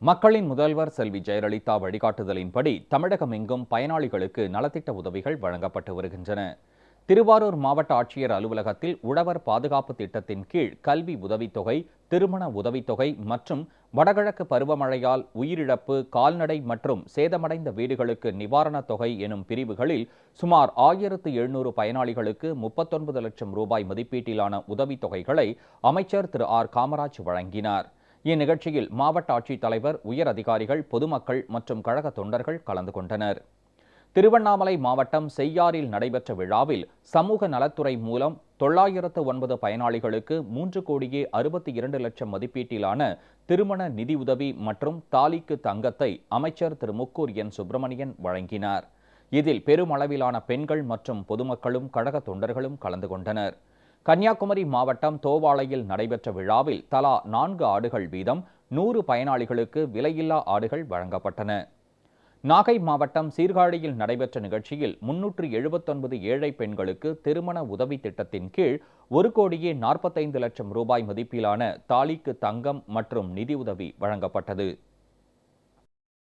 மக்களின் முதல்வர் செல்வி ஜெயலலிதா வழிகாட்டுதலின்படி தமிழகம் எங்கும் பயனாளிகளுக்கு நலத்திட்ட உதவிகள் வழங்கப்பட்டு வருகின்றன. திருவாரூர் மாவட்ட ஆட்சியர் அலுவலகத்தில் உழவர் பாதுகாப்பு திட்டத்தின் கீழ் கல்வி உதவித்தொகை, திருமண உதவித்தொகை மற்றும் வடகிழக்கு பருவமழையால் உயிரிழப்பு, கால்நடை மற்றும் சேதமடைந்த வீடுகளுக்கு நிவாரணத் தொகை எனும் பிரிவுகளில் சுமார் 1700 பயனாளிகளுக்கு 39 லட்சம் ரூபாய் மதிப்பீட்டிலான உதவித்தொகைகளை அமைச்சர் திரு ஆர் காமராஜ் வழங்கினார். இந்நிகழ்ச்சியில் மாவட்ட ஆட்சித்தலைவர், உயர் அதிகாரிகள், பொதுமக்கள் மற்றும் கழக தொண்டர்கள் கலந்து கொண்டனர். திருவண்ணாமலை மாவட்டம் செய்யாறில் நடைபெற்ற விழாவில் சமூக நலத்துறை மூலம் 909 பயனாளிகளுக்கு 3,62 லட்சம் மதிப்பீட்டிலான திருமண நிதியுதவி மற்றும் தாலிக்கு தங்கத்தை அமைச்சர் திரு முக்கூர் என் சுப்பிரமணியன் வழங்கினார். இதில் பெருமளவிலான பெண்கள் மற்றும் பொதுமக்களும் கழக தொண்டர்களும் கலந்து கொண்டனர். கன்னியாகுமரி மாவட்டம் தோவாளையில் நடைபெற்ற விழாவில் தலா 4 ஆடுகள் வீதம் 100 பயனாளிகளுக்கு விலையில்லா ஆடுகள் வழங்கப்பட்டன. நாகை மாவட்டம் சீர்காழியில் நடைபெற்ற நிகழ்ச்சியில் 379 ஏழை பெண்களுக்கு திருமண உதவி திட்டத்தின் கீழ் 1,45 லட்சம் ரூபாய் மதிப்பிலான தாலிக்கு தங்கம் மற்றும் நிதியுதவி வழங்கப்பட்டது.